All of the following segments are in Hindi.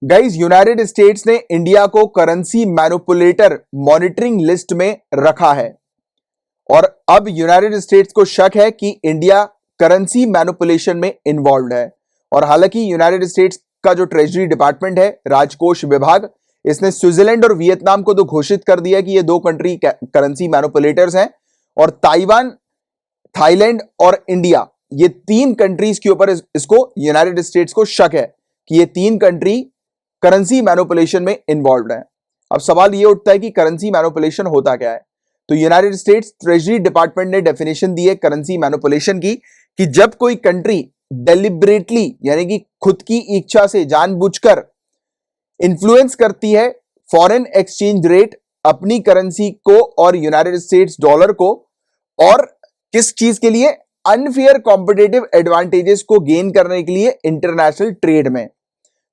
गाइस, यूनाइटेड स्टेट्स ने इंडिया को करेंसी मैनिपुलेटर मॉनिटरिंग लिस्ट में रखा है और अब यूनाइटेड स्टेट्स को शक है कि इंडिया करेंसी मैनिपुलेशन में इन्वॉल्व है। और हालांकि यूनाइटेड स्टेट्स का जो ट्रेजरी डिपार्टमेंट है, राजकोष विभाग, इसने स्विट्जरलैंड और वियतनाम को तो घोषित कर दिया कि ये दो कंट्री करेंसी मैनिपुलेटर्स हैं, और ताइवान, थाईलैंड और इंडिया, ये तीन कंट्रीज के ऊपर इसको यूनाइटेड स्टेट्स को शक है कि ये तीन कंट्री करेंसी मैनिपुलेशन में इन्वॉल्व है। अब सवाल ये उठता है कि करेंसी मैनिपुलेशन होता क्या है। तो यूनाइटेड स्टेट्स ट्रेजरी डिपार्टमेंट ने डेफिनेशन दी है करेंसी मैनिपुलेशन की कि जब कोई कंट्री डेलिबरेटली यानी कि खुद की इच्छा से जानबूझकर इन्फ्लुएंस करती है फॉरेन एक्सचेंज रेट अपनी करेंसी को और यूनाइटेड स्टेट्स डॉलर को, और किस चीज के लिए, अनफेयर कॉम्पिटिटिव एडवांटेजेस को गेन करने के लिए इंटरनेशनल ट्रेड में।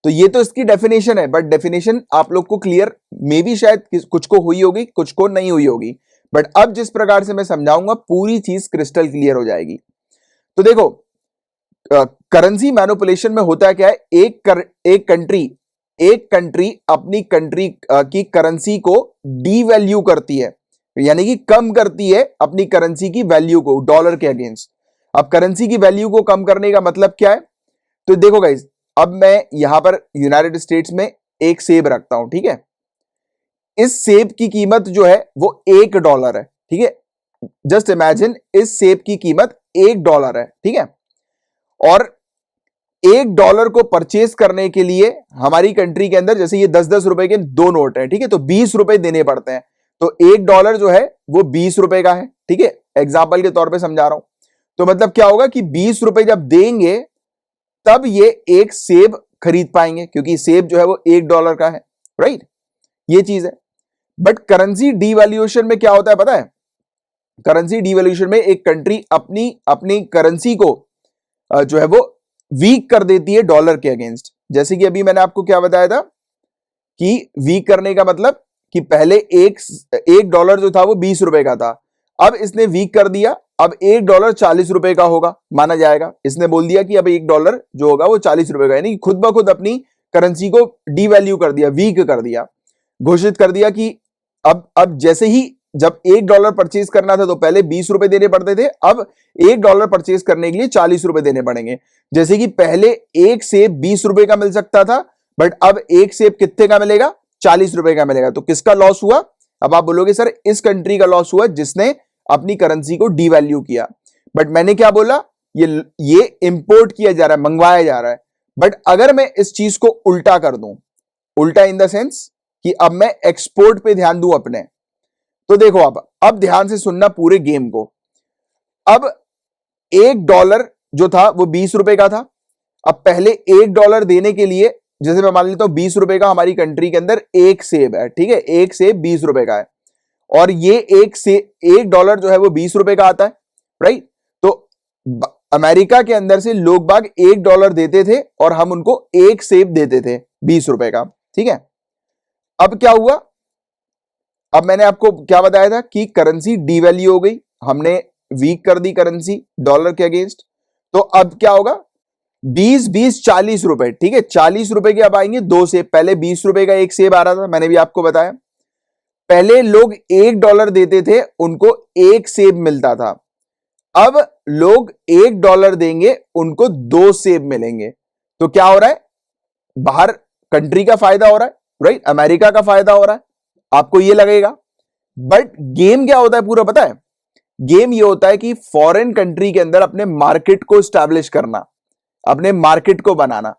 तो ये तो इसकी डेफिनेशन है, बट डेफिनेशन आप लोग को क्लियर मे भी शायद कुछ को हुई होगी, कुछ को नहीं हुई होगी, बट अब जिस प्रकार से मैं समझाऊंगा पूरी चीज क्रिस्टल क्लियर हो जाएगी। तो देखो, करेंसी मैनिपुलेशन में होता क्या है, एक कंट्री अपनी कंट्री की करेंसी को डीवैल्यू करती है, यानी कि कम करती है अपनी करेंसी की वैल्यू को डॉलर के अगेंस्ट। अब करेंसी की वैल्यू को कम करने का मतलब क्या है? तो देखो गाइस, अब मैं यहां पर यूनाइटेड स्टेट्स में एक सेब रखता हूं, ठीक है। इस सेब की कीमत जो है वो $1 है, ठीक है। जस्ट इमेजिन, इस सेब की कीमत $1 है, ठीक है। और $1 को परचेज करने के लिए हमारी कंट्री के अंदर, जैसे ये 10-10 रुपए के दो नोट है, ठीक है, तो 20 रुपए देने पड़ते हैं। तो $1 जो है वो 20 रुपए का है, ठीक है, एग्जाम्पल के तौर पे समझा रहा हूं। तो मतलब क्या होगा कि 20 रुपए जब देंगे तब ये एक सेब खरीद पाएंगे, क्योंकि सेब जो है वो $1 का है, राइट। ये चीज है। बट करेंसी डीवैल्यूएशन में क्या होता है पता है? करेंसी डीवैल्यूएशन में एक कंट्री अपनी करेंसी को जो है वो वीक कर देती है डॉलर के अगेंस्ट। जैसे कि अभी मैंने आपको क्या बताया था कि वीक करने का मतलब कि पहले एक डॉलर जो था वो 20 रुपए का था, अब इसने वीक कर दिया, अब $1 40 रुपए का होगा, माना जाएगा। इसने बोल दिया कि अब $1 जो होगा वो 40 रुपए का, यानी खुद ब खुद अपनी करेंसी को डीवैल्यू कर दिया, वीक कर दिया, घोषित कर दिया कि अब जैसे ही जब $1 परचेज करना था तो पहले 20 रुपए देने पड़ते थे, अब $1 परचेज करने के लिए 40 रुपए देने पड़ेंगे। जैसे कि पहले एक सेब 20 रुपए का मिल सकता था, बट अब एक सेब कितने का मिलेगा? 40 रुपए का मिलेगा। तो किसका लॉस हुआ? अब आप बोलोगे सर इस कंट्री का लॉस हुआ जिसने अपनी करेंसी को डीवैल्यू किया। बट मैंने क्या बोला? ये इंपोर्ट किया जा रहा है, मंगवाया जा रहा है। बट अगर मैं इस चीज को उल्टा कर दूं, उल्टा इन द सेंस कि अब मैं एक्सपोर्ट पे ध्यान दूं अपने, तो देखो अब ध्यान से सुनना पूरे गेम को। अब $1 जो था वो 20 रुपए का था। अब पहले $1 देने के लिए, जैसे मैं मान लेता हूं 20 रुपए का हमारी कंट्री के अंदर एक सेब है, ठीक है, एक सेब 20 रुपए का है, और ये $1 जो है वो 20 रुपए का आता है, राइट। तो अमेरिका के अंदर से लोग बाग $1 देते थे और हम उनको एक सेब देते थे 20 रुपए का, ठीक है। अब क्या हुआ? अब मैंने आपको क्या बताया था कि करेंसी डीवैल्यू हो गई, हमने वीक कर दी करेंसी डॉलर के अगेंस्ट। तो अब क्या होगा? 20-20 40 रुपए, ठीक है, 40 रुपए के अब आएंगे दो सेब। पहले 20 रुपए का एक सेब आ रहा था, मैंने भी आपको बताया। पहले लोग $1 देते थे, उनको एक सेब मिलता था। अब लोग $1 देंगे, उनको दो सेब मिलेंगे। तो क्या हो रहा है? बाहर कंट्री का फायदा हो रहा है, राइट, अमेरिका का फायदा हो रहा है, आपको ये लगेगा। बट गेम क्या होता है पूरा पता है? गेम ये होता है कि फॉरेन कंट्री के अंदर अपने मार्केट को स्टैब्लिश करना, अपने मार्केट को बनाना।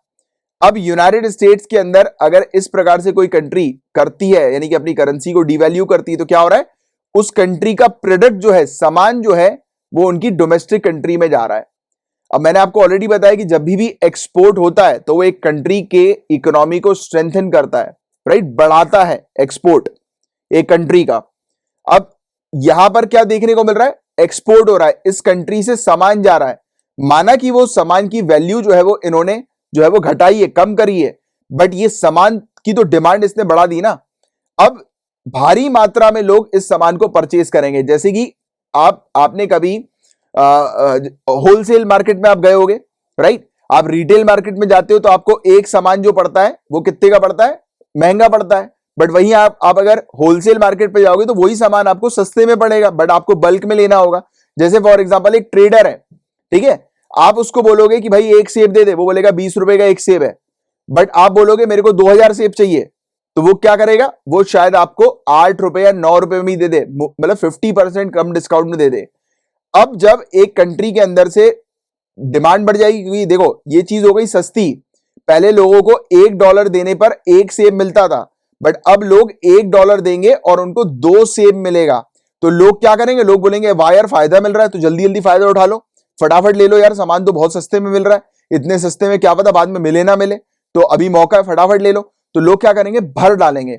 अब यूनाइटेड स्टेट्स के अंदर अगर इस प्रकार से कोई कंट्री करती है, यानी कि अपनी करेंसी को डीवैल्यू करती है, तो क्या हो रहा है? उस कंट्री का प्रोडक्ट जो है, सामान जो है, वो उनकी डोमेस्टिक कंट्री में जा रहा है। अब मैंने आपको ऑलरेडी बताया कि जब भी एक्सपोर्ट होता है तो वो एक कंट्री के इकोनॉमी को स्ट्रेंथन करता है, राइट, बढ़ाता है एक्सपोर्ट एक कंट्री का। अब यहां पर क्या देखने को मिल रहा है? एक्सपोर्ट हो रहा है, इस कंट्री से सामान जा रहा है। माना कि वो सामान की वैल्यू जो है वो इन्होंने जो है वो घटाई है, कम करी है, बट ये सामान की तो डिमांड इसने बढ़ा दी ना। अब भारी मात्रा में लोग इस सामान को परचेज करेंगे। जैसे कि आपने कभी होलसेल मार्केट में आप गए होगे, राइट, आप रिटेल मार्केट में जाते हो तो आपको एक सामान जो पड़ता है वो कितने का पड़ता है, महंगा पड़ता है। बट वहीं आप अगर होलसेल मार्केट पे जाओगे तो वही सामान आपको सस्ते में पड़ेगा, बट आपको बल्क में लेना होगा। जैसे फॉर एग्जांपल एक ट्रेडर है, ठीक है, आप उसको बोलोगे कि भाई एक सेब दे दे, वो बोलेगा 20 रुपए का एक सेब है। बट आप बोलोगे मेरे को 2000 सेब चाहिए, तो वो क्या करेगा, वो शायद आपको 8 रुपए या 9 रुपए में ही दे दे, मतलब 50% कम डिस्काउंट में दे दे। अब जब एक कंट्री के अंदर से डिमांड बढ़ जाएगी, क्योंकि देखो ये चीज हो गई सस्ती, पहले लोगों को $1 देने पर एक सेब मिलता था, बट अब लोग $1 देंगे और उनको 2 सेब मिलेगा। तो लोग क्या करेंगे, लोग बोलेंगे वाह यार फायदा मिल रहा है, तो जल्दी जल्दी फायदा उठा लो, फटाफट ले लो यार, सामान तो बहुत सस्ते में मिल रहा है, इतने सस्ते में क्या पता बाद में मिले ना मिले, तो अभी मौका है फटाफट ले लो। तो लोग क्या करेंगे, भर डालेंगे,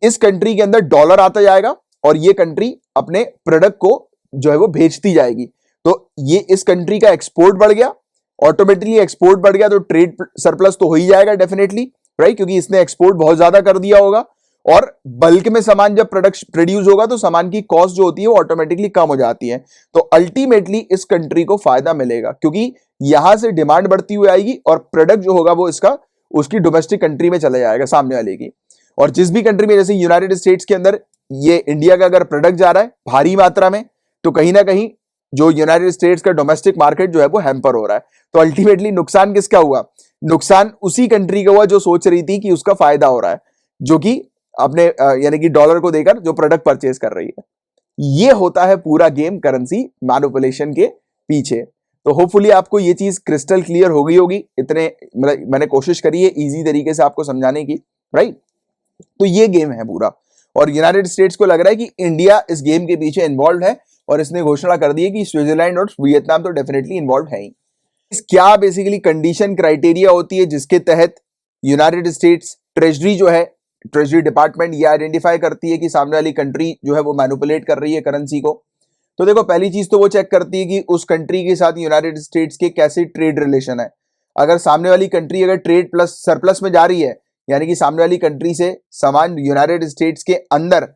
इस कंट्री के अंदर डॉलर आता जाएगा और ये कंट्री अपने प्रोडक्ट को जो है वो भेजती जाएगी। तो ये इस कंट्री का एक्सपोर्ट बढ़ गया, ऑटोमेटिकली एक्सपोर्ट बढ़ गया तो ट्रेड सरप्लस तो हो ही जाएगा डेफिनेटली, राइट, क्योंकि इसने एक्सपोर्ट बहुत ज्यादा कर दिया होगा। और बल्क में सामान जब प्रोड्यूस होगा तो सामान की कॉस्ट जो होती है वो ऑटोमेटिकली कम हो जाती है। तो अल्टीमेटली इस कंट्री को फायदा मिलेगा, क्योंकि यहां से डिमांड बढ़ती हुई आएगी और प्रोडक्ट जो होगा वो इसका उसकी डोमेस्टिक कंट्री में चला जाएगा सामने वाले की। और जिस भी कंट्री में, जैसे यूनाइटेड स्टेट्स के अंदर ये इंडिया का अगर प्रोडक्ट जा रहा है भारी मात्रा में, तो कहीं ना कहीं जो यूनाइटेड स्टेट्स का डोमेस्टिक मार्केट जो है वो हैम्पर हो रहा है। तो अल्टीमेटली नुकसान किसका हुआ, नुकसान उसी कंट्री का हुआ जो सोच रही थी कि उसका फायदा हो रहा है, जो कि अपने यानी कि डॉलर को देकर जो प्रोडक्ट परचेज कर रही है। ये होता है पूरा गेम करेंसी मैनिपुलेशन के पीछे। तो होपफुली आपको ये चीज क्रिस्टल क्लियर हो गई होगी, इतने मतलब मैंने कोशिश करी है इजी तरीके से आपको समझाने की, राइट। तो ये गेम है पूरा, और यूनाइटेड स्टेट्स को लग रहा है कि इंडिया इस गेम के पीछे इन्वॉल्व है, और इसने घोषणा कर दी है कि स्विट्जरलैंड और वियतनाम तो डेफिनेटली इन्वॉल्व है ही। क्या बेसिकली कंडीशन क्राइटेरिया होती है जिसके तहत यूनाइटेड स्टेट्स ट्रेजरी जो है, ट्रेजरी डिपार्टमेंट ये आइडेंटिफाई करती है कि सामने वाली कंट्री जो है वो मैनिपुलेट कर रही है करेंसी को। तो देखो पहली चीज तो वो चेक करती है कि उस कंट्री के साथ यूनाइटेड स्टेट्स के कैसे ट्रेड रिलेशन है। अगर सामने वाली कंट्री अगर ट्रेड प्लस सरप्लस में जा रही है, यानी कि सामने वाली कंट्री से सामान यूनाइटेड स्टेट्स के अंदर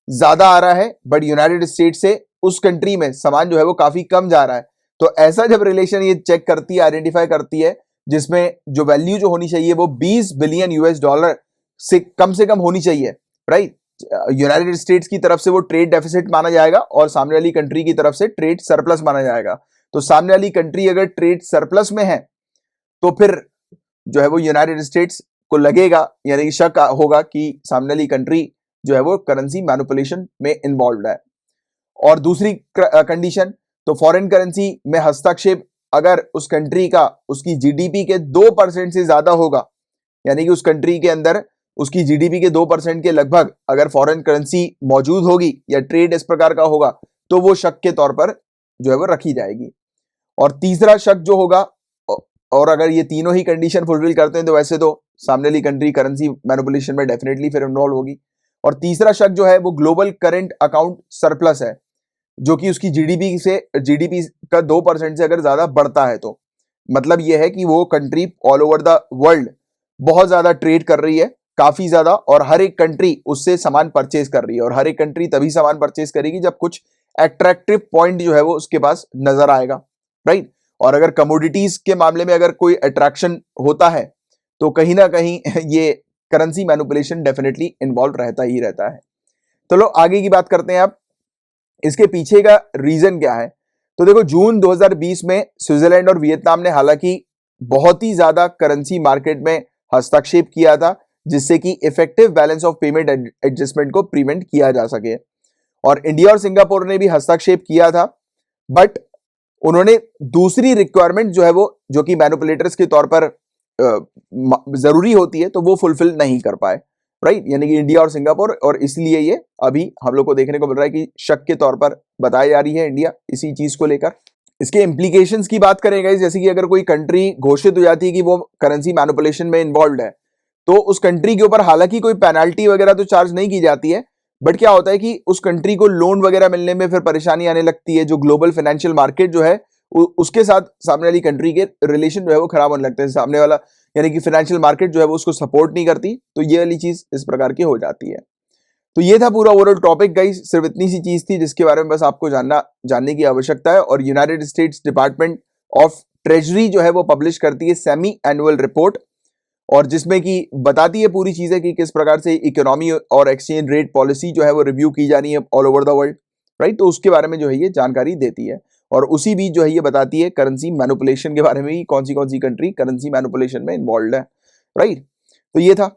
ज्यादा आ रहा है बट यूनाइटेड स्टेट्स से उस कंट्री में सामान जो है वो काफी कम जा रहा है, तो ऐसा जब रिलेशन ये चेक करती है, आइडेंटिफाई करती है, जिसमें जो वैल्यू जो होनी चाहिए वो 20 बिलियन यूएस डॉलर से कम होनी चाहिए, राइट। यूनाइटेड स्टेट्स की तरफ से वो ट्रेड डेफिसिट माना जाएगा और सामने वाली कंट्री की तरफ से ट्रेड सरप्लस माना जाएगा। तो सामने वाली कंट्री अगर ट्रेड सरप्लस में है तो फिर जो है वो यूनाइटेड स्टेट्स को लगेगा, यानी कि शक होगा कि सामने वाली कंट्री जो है वो करेंसी मैनिपुलेशन में इन्वॉल्व है। और दूसरी कंडीशन, तो फॉरेन करेंसी में हस्तक्षेप अगर उस कंट्री का उसकी जीडीपी के 2% से ज्यादा होगा, यानी कि उस कंट्री के अंदर उसकी जीडीपी के 2% के लगभग अगर फॉरेन करेंसी मौजूद होगी या ट्रेड इस प्रकार का होगा, तो वो शक के तौर पर जो है वो रखी जाएगी। और तीसरा शक जो होगा, और अगर ये तीनों ही कंडीशन फुलफिल करते हैं तो वैसे तो सामने वाली कंट्री करेंसी मैनिपुलेशन में डेफिनेटली फिर इन्वॉल्व होगी। और तीसरा शक जो है वो ग्लोबल करंट अकाउंट सरप्लस है, जो कि उसकी जीडीपी का 2% से अगर ज्यादा बढ़ता है, तो मतलब यह है कि वो country all over the world बहुत ज्यादा ट्रेड कर रही है, काफी ज्यादा, और हर एक कंट्री उससे सामान परचेज कर रही है। और हर एक कंट्री तभी सामान परचेज करेगी जब कुछ एट्रैक्टिव पॉइंट जो है वो उसके पास नजर आएगा, राइट। और अगर कमोडिटीज के मामले में अगर कोई अट्रैक्शन होता है तो कहीं ना कहीं ये करेंसी मैनिपुलेशन डेफिनेटली इन्वॉल्व रहता ही रहता है। तो लो आगे की बात करते हैं आप, इसके पीछे का रीजन क्या है। तो देखो जून 2020 में स्विट्जरलैंड और वियतनाम ने हालांकि बहुत ही ज्यादा करेंसी मार्केट में हस्तक्षेप किया था, जिससे कि effective balance of payment adjustment को प्रिवेंट किया जा सके। और इंडिया और सिंगापुर ने भी हस्तक्षेप किया था, बट उन्होंने दूसरी रिक्वायरमेंट जो है वो, जो कि मैनिपुलेटर्स के तौर पर जरूरी होती है, तो वो फुलफिल नहीं कर पाए, राइट। यानी कि इंडिया और सिंगापुर, और इसलिए ये अभी हम लोग को देखने को मिल रहा है कि शक के तौर पर बताई जा रही है इंडिया इसी चीज को लेकर। इसके इंप्लीकेशंस की बात करें गाइस, जैसे कि अगर कोई कंट्री घोषित हो जाती है कि वो करेंसी मैनिपुलेशन में इन्वॉल्व है, तो उस कंट्री के ऊपर हालांकि कोई पेनाल्टी वगैरह तो चार्ज नहीं की जाती है, बट क्या होता है कि उस कंट्री को लोन वगैरह मिलने में फिर परेशानी आने लगती है। जो ग्लोबल फाइनेंशियल मार्केट जो है उसके साथ सामने वाली कंट्री के रिलेशन जो है वो खराब होने लगते हैं, सामने वाला यानी कि फाइनेंशियल मार्केट जो है वो उसको सपोर्ट नहीं करती, तो ये वाली चीज इस प्रकार की हो जाती है। तो ये था पूरा ओवरऑल टॉपिक गाइस, सिर्फ इतनी सी चीज थी जिसके बारे में बस आपको जानने की आवश्यकता है। और United states department of treasury जो है वो पब्लिश करती है सेमी एनुअल रिपोर्ट, और जिसमें कि बताती है पूरी चीजें कि किस प्रकार से इकोनॉमी और एक्सचेंज रेट पॉलिसी जो है वो रिव्यू की जा रही है all over the world, right. तो उसके बारे में जो है ये जानकारी देती है, और उसी बीच जो है ये बताती है करेंसी मैनिपुलेशन के बारे में ही, कौन सी कंट्री करेंसी मैनिपुलेशन में इन्वॉल्व है, राइट। तो ये था